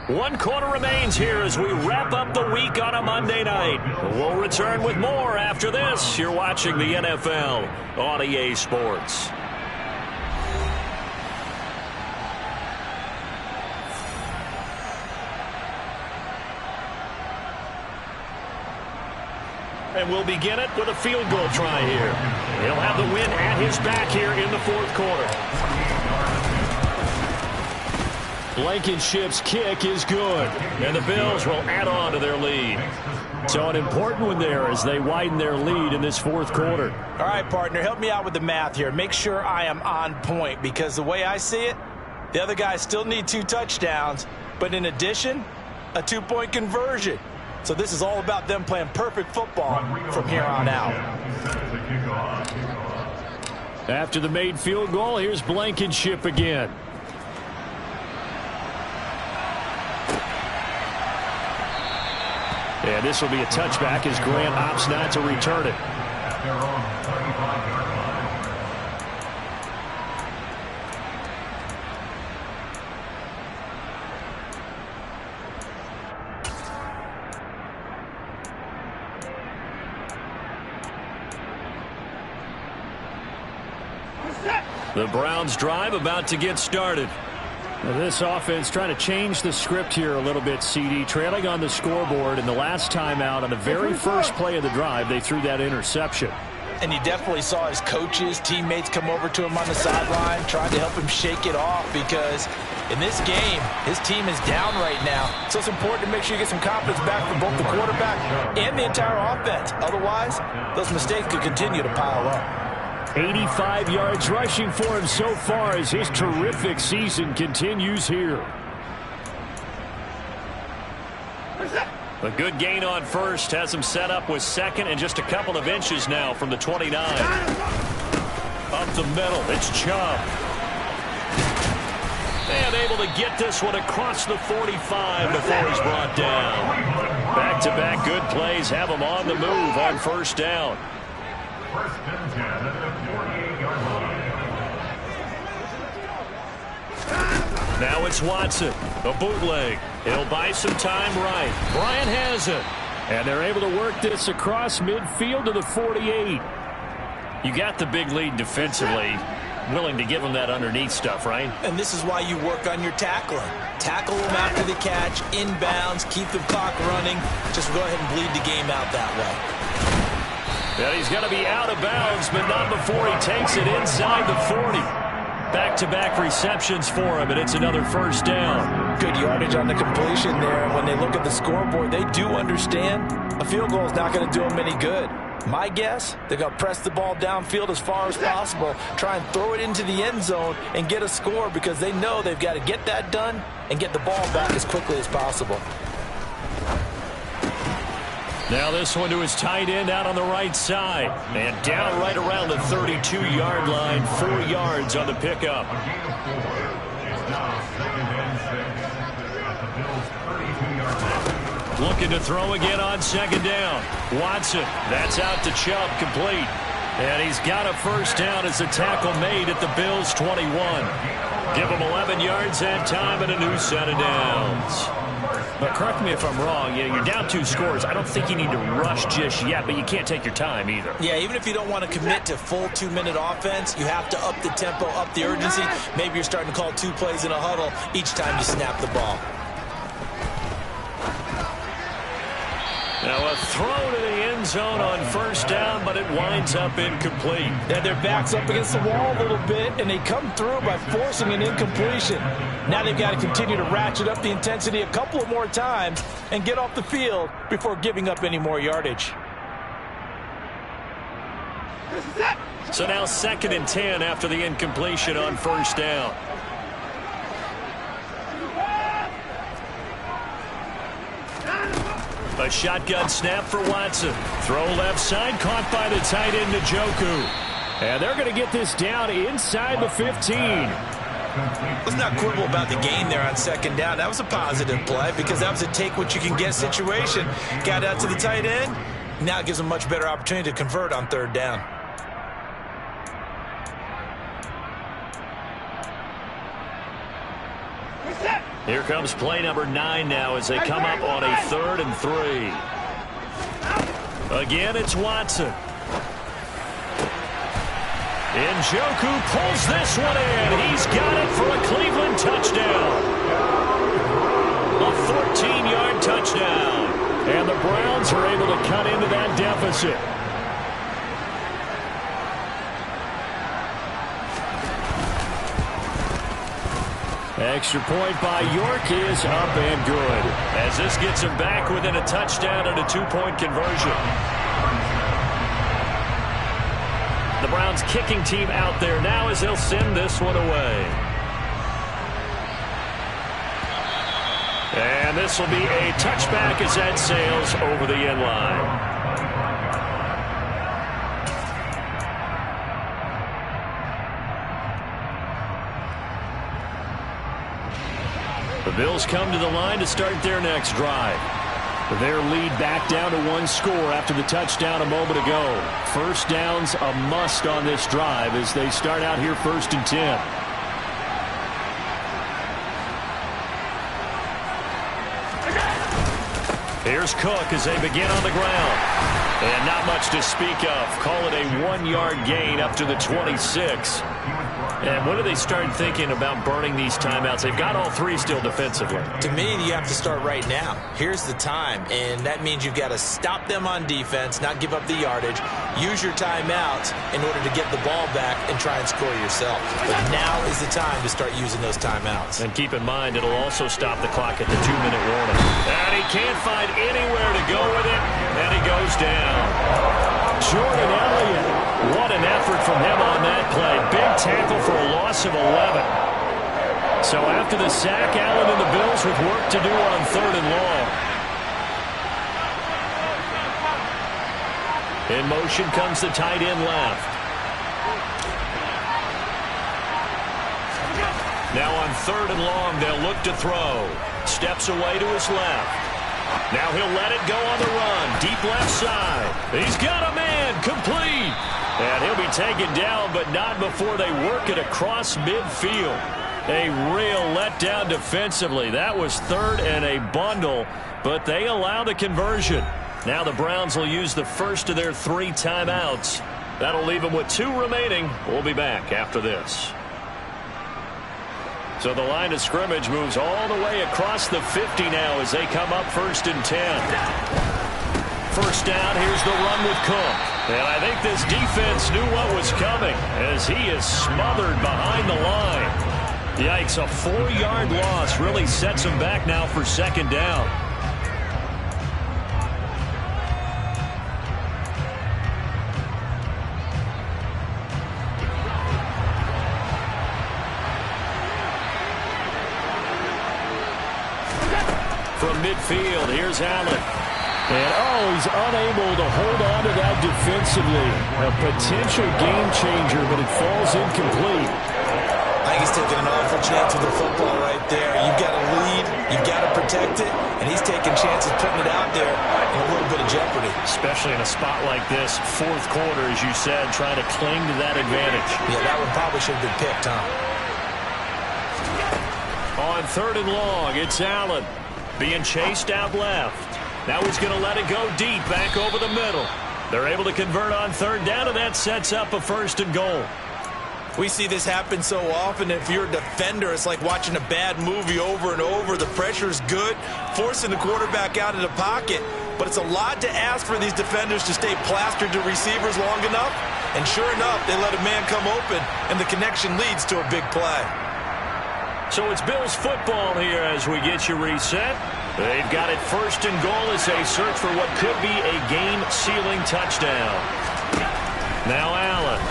1 quarter remains here as we wrap up the week on a Monday night. We'll return with more after this. You're watching the NFL on EA Sports. And we'll begin it with a field goal try here. He'll have the win at his back here in the 4th quarter. Blankenship's kick is good, and the Bills will add on to their lead. So an important one there as they widen their lead in this 4th quarter. All right, partner, help me out with the math here. Make sure I am on point, because the way I see it, the other guys still need 2 touchdowns, but in addition, a 2-point conversion. So this is all about them playing perfect football from here on out. After the made field goal, here's Blankenship again. And this will be a touchback as Grant opts not to return it. The Browns drive about to get started. This offense trying to change the script here a little bit, CD. Trailing on the scoreboard, and the last time out on the very first play of the drive, they threw that interception. And you definitely saw his coaches, teammates come over to him on the sideline, trying to help him shake it off, because in this game, his team is down right now. So it's important to make sure you get some confidence back from both the quarterback and the entire offense. Otherwise, those mistakes could continue to pile up. 85 yards rushing for him so far as his terrific season continues here. A good gain on first has him set up with second and just a couple of inches now from the 29. Up the middle, it's Chubb. And able to get this one across the 45 before he's brought down. Back-to-back good plays have him on the move on first down. First and 10 at the 48-yard line. Now it's Watson, a bootleg. He'll buy some time right. Bryant has it. And they're able to work this across midfield to the 48. You got the big lead defensively. Willing to give them that underneath stuff, right? And this is why you work on your tackling. Tackle them after the catch, inbounds, keep the clock running. Just go ahead and bleed the game out that way. And he's going to be out of bounds, but not before he takes it inside the 40. Back-to-back receptions for him, and it's another first down. Good yardage on the completion there. And when they look at the scoreboard, they do understand a field goal is not going to do them any good. My guess, they're going to press the ball downfield as far as possible, try and throw it into the end zone and get a score, because they know they've got to get that done and get the ball back as quickly as possible. Now this one to his tight end out on the right side. And down right around the 32-yard line, 4 yards on the pickup. A gain of 4. It's now 2nd and 6 at the Bills' 32-yard line. Looking to throw again on second down. Watson, that's out to Chubb, complete. And he's got a first down as the tackle made at the Bills' 21. Give him 11 yards that time and a new set of downs. But correct me if I'm wrong, you're down 2 scores. I don't think you need to rush just yet, but you can't take your time either. Yeah, even if you don't want to commit to full 2-minute offense, you have to up the tempo, up the urgency. Maybe you're starting to call 2 plays in a huddle each time you snap the ball. Now a throw to the end zone on first down, but it winds up incomplete. Yeah, their back's up against the wall a little bit, and they come through by forcing an incompletion. Now they've got to continue to ratchet up the intensity a couple of more times and get off the field before giving up any more yardage. So now 2nd and 10 after the incompletion on first down. A shotgun snap for Watson. Throw left side, caught by the tight end Njoku. And they're going to get this down inside the 15. Let's not quibble about the gain there on second down. That was a positive play, because that was a take-what-you-can-get situation. Got out to the tight end. Now it gives them a much better opportunity to convert on third down. Here comes play number 9 now as they come up on a 3rd and 3. Again, it's Watson. Njoku pulls this one in. He's got it for a Cleveland touchdown. A 14-yard touchdown. And the Browns are able to cut into that deficit. Extra point by York is up and good, as this gets him back within a touchdown and a 2-point conversion. The Browns kicking team out there now as they'll send this one away. And this will be a touchback as that sails over the end line. The Bills come to the line to start their next drive. Their lead back down to 1 score after the touchdown a moment ago. First down's a must on this drive as they start out here 1st and 10. Here's Cook as they begin on the ground. And not much to speak of. Call it a 1-yard gain up to the 26. And when do they start thinking about burning these timeouts? They've got all 3 still defensively. To me, you have to start right now. Here's the time, and that means you've got to stop them on defense, not give up the yardage, use your timeouts in order to get the ball back and try and score yourself. But now is the time to start using those timeouts. And keep in mind, it'll also stop the clock at the 2-minute warning. And he can't find anywhere to go with it, and he goes down. Jordan Elliott. What an effort from him on that play. Big tackle for a loss of 11. So after the sack, Allen and the Bills with work to do on 3rd and long. In motion comes the tight end left. Now on 3rd and long, they'll look to throw. Steps away to his left. Now he'll let it go on the run. Deep left side. He's got a man. Complete. And he'll be taken down, but not before they work it across midfield. A real letdown defensively. That was 3rd and a bundle, but they allow the conversion. Now the Browns will use the first of their 3 timeouts. That'll leave them with 2 remaining. We'll be back after this. So the line of scrimmage moves all the way across the 50 now as they come up 1st and 10. First down, here's the run with Cook. And I think this defense knew what was coming as he is smothered behind the line. Yikes, a 4-yard loss really sets him back now for 2nd down. From midfield, here's Allen. And, he's unable to hold on to that defensively. A potential game changer, but it falls incomplete. I think he's taking an awful chance with the football right there. You've got to lead, you've got to protect it, and he's taking chances putting it out there in a little bit of jeopardy. Especially in a spot like this, 4th quarter, as you said, trying to cling to that advantage. Yeah, that one probably should have been picked, huh? On 3rd and long, it's Allen being chased out left. Now he's going to let it go deep back over the middle. They're able to convert on 3rd down, and that sets up a 1st and goal. We see this happen so often. If you're a defender, it's like watching a bad movie over and over. The pressure's good, forcing the quarterback out of the pocket. But it's a lot to ask for these defenders to stay plastered to receivers long enough. And sure enough, they let a man come open, and the connection leads to a big play. So it's Bills football here as we get you reset. They've got it 1st and goal as they search for what could be a game-sealing touchdown. Now Allen.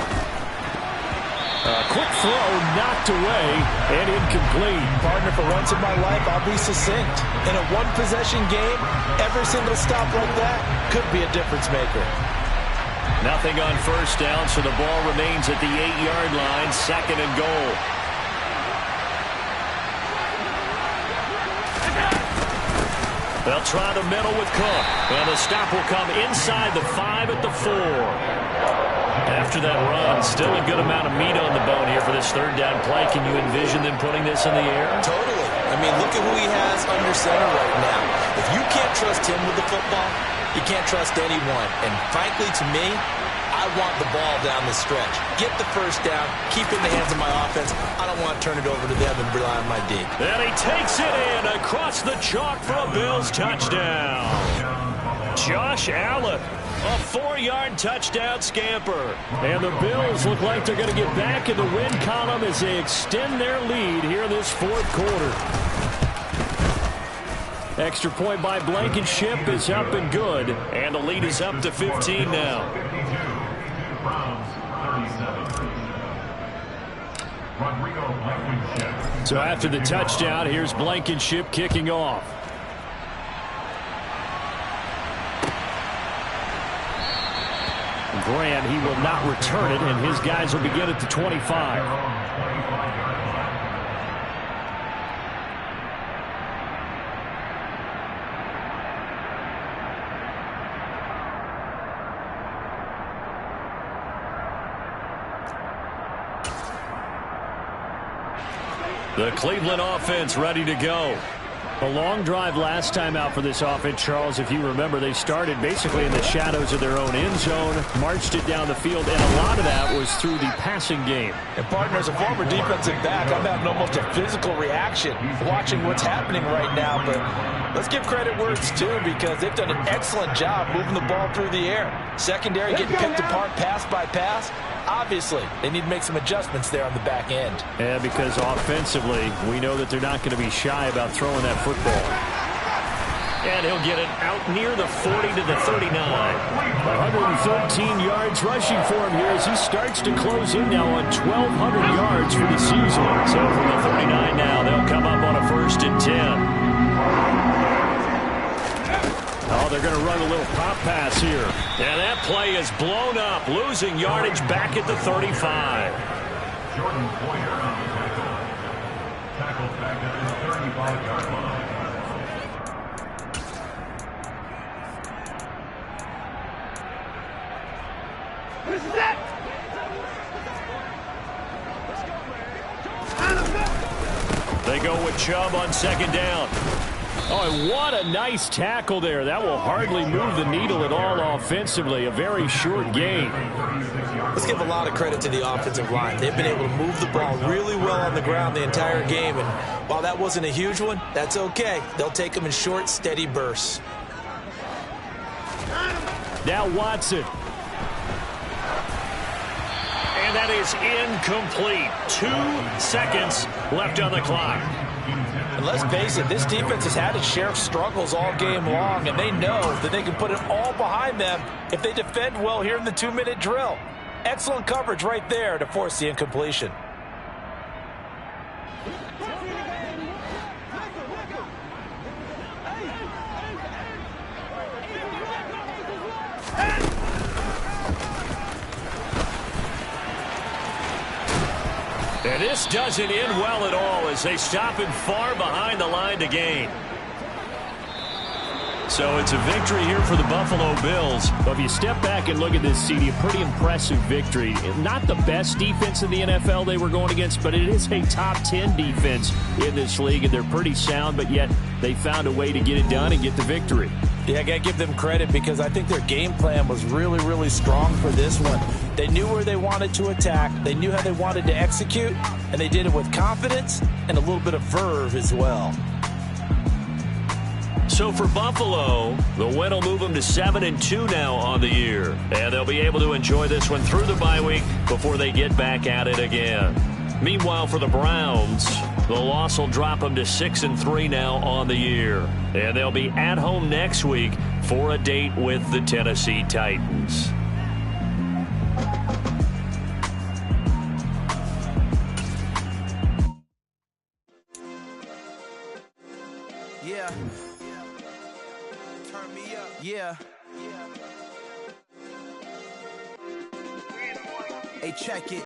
A quick throw knocked away and incomplete. Partner, for once in my life, I'll be succinct. In a one-possession game, every single stop like that could be a difference maker. Nothing on 1st down, so the ball remains at the 8-yard line, 2nd and goal. They'll try the middle with Cook. And the stop will come inside the 5 at the 4. After that run, still a good amount of meat on the bone here for this 3rd down play. Can you envision them putting this in the air? Totally. I mean, look at who he has under center right now. If you can't trust him with the football, you can't trust anyone. And frankly, to me, I want the ball down the stretch. Get the first down, keep it in the hands of my offense. I don't want to turn it over to them and rely on my D. And he takes it in across the chalk for a Bills touchdown. Josh Allen, a 4-yard touchdown scamper. And the Bills look like they're going to get back in the win column as they extend their lead here in this fourth quarter. Extra point by Blankenship is up and good. And the lead is up to 15 now. 52. Browns 37. Rodrigo Blankenship. So after the touchdown, here's Blankenship kicking off. Grant, he will not return it, and his guys will begin at the 25. The Cleveland offense ready to go. A long drive last time out for this offense, Charles. If you remember, they started basically in the shadows of their own end zone, marched it down the field, and a lot of that was through the passing game. And, partner, as a former defensive back, I'm having almost a physical reaction watching what's happening right now. But let's give credit where it's due, because they've done an excellent job moving the ball through the air. Secondary getting picked apart pass by pass. Obviously, they need to make some adjustments there on the back end. Yeah, because offensively, we know that they're not going to be shy about throwing that football. And he'll get it out near the 40 to the 39. 113 yards rushing for him here as he starts to close in now on 1,200 yards for the season. So from the 39 now, they'll come up on a 1st and 10. Oh, they're going to run a little pop pass here. And that play is blown up, losing yardage back at the 35. Jordan Poyer on the tackle. Tackled back at the 35-yard line. They go with Chubb on 2nd down. Oh, and what a nice tackle there. That will hardly move the needle at all offensively. A very short game. Let's give a lot of credit to the offensive line. They've been able to move the ball really well on the ground the entire game. And while that wasn't a huge one, that's okay. They'll take them in short, steady bursts. Now Watson. And that is incomplete. 2 seconds left on the clock. And let's face it, this defense has had its share of struggles all game long, and they know that they can put it all behind them if they defend well here in the 2-minute drill. Excellent coverage right there to force the incompletion. And this doesn't end well at all as they stop him far behind the line to gain. So it's a victory here for the Buffalo Bills. But if you step back and look at this, CD, a pretty impressive victory. Not the best defense in the NFL they were going against, but it is a top 10 defense in this league, and they're pretty sound, but yet they found a way to get it done and get the victory. Yeah, I got to give them credit because I think their game plan was really, really strong for this one. They knew where they wanted to attack. They knew how they wanted to execute, and they did it with confidence and a little bit of verve as well. So for Buffalo, the win will move them to 7-2 now on the year. And they'll be able to enjoy this one through the bye week before they get back at it again. Meanwhile, for the Browns, the loss will drop them to 6-3 now on the year. And they'll be at home next week for a date with the Tennessee Titans. Yeah. Turn me up. Yeah. Hey, check it.